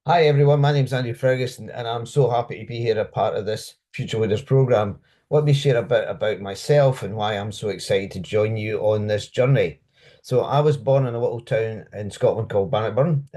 Hi everyone, my name's Andy Ferguson, and I'm so happy to be here a part of this Future Leaders program. Let me share a bit about myself and why I'm so excited to join you on this journey. So I was born in a little town in Scotland called Bannockburn.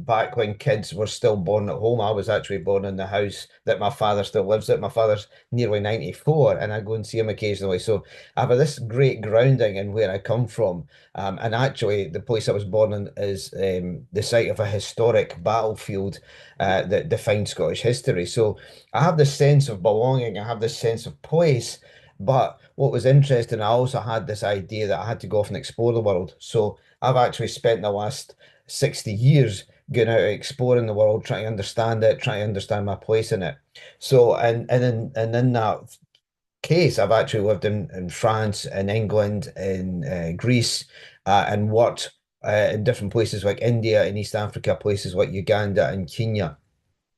Back when kids were still born at home, I was actually born in the house that my father still lives at. My father's nearly 94, and I go and see him occasionally. So I have this great grounding in where I come from. And actually, the place I was born in is the site of a historic battlefield that defined Scottish history. So I have this sense of belonging, I have this sense of place. But what was interesting, I also had this idea that I had to go off and explore the world. So I've actually spent the last 60 years going out exploring the world, trying to understand it, trying to understand my place in it. So, and in that case, I've actually lived in France, in England, in Greece, and worked in different places like India and East Africa, places like Uganda and Kenya.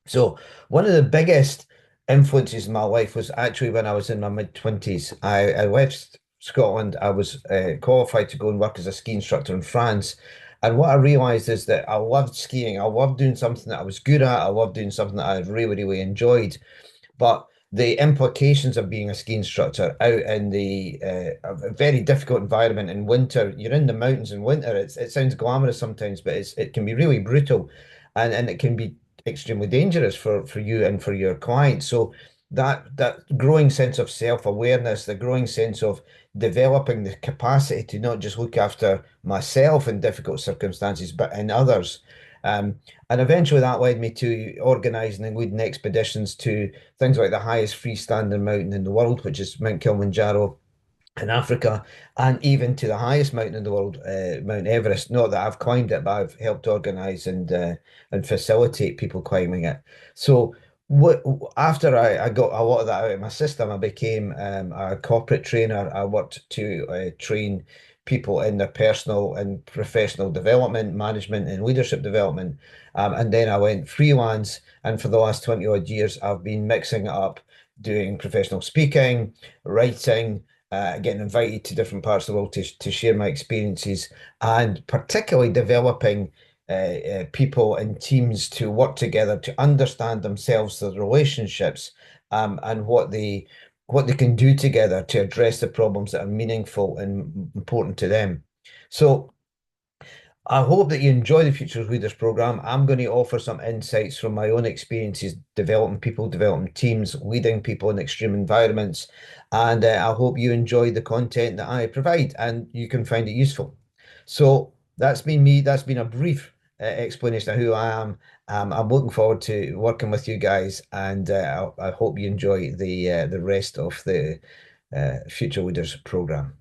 So one of the biggest influences in my life was actually when I was in my mid-20s. I left Scotland. I was qualified to go and work as a ski instructor in France. And what I realized is that I loved skiing. I loved doing something that I was good at. I loved doing something that I really, really enjoyed. But the implications of being a ski instructor out in a very difficult environment in winter, you're in the mountains in winter. It sounds glamorous sometimes, but it can be really brutal, and it can be extremely dangerous for you and for your clients. So that growing sense of self-awareness, the growing sense of developing the capacity to not just look after myself in difficult circumstances, but in others. Um, and eventually that led me to organising and leading expeditions to things like the highest freestanding mountain in the world, which is Mount Kilimanjaro in Africa, and even to the highest mountain in the world, Mount Everest. Not that I've climbed it, but I've helped organise and facilitate people climbing it. So what after I got a lot of that out of my system, I became a corporate trainer. I worked to train people in their personal and professional development, management and leadership development. And then I went freelance, and for the last 20 odd years, I've been mixing it up, doing professional speaking, writing, getting invited to different parts of the world to share my experiences, and particularly developing people and teams to work together to understand themselves, their relationships, and what they can do together to address the problems that are meaningful and important to them. So I hope that you enjoy the Futures Leaders program. I'm going to offer some insights from my own experiences developing people, developing teams, leading people in extreme environments. And I hope you enjoy the content that I provide and you can find it useful. So that's been me. That's been a brief explanation of who I am. I'm looking forward to working with you guys, and I hope you enjoy the rest of the Future Leaders program.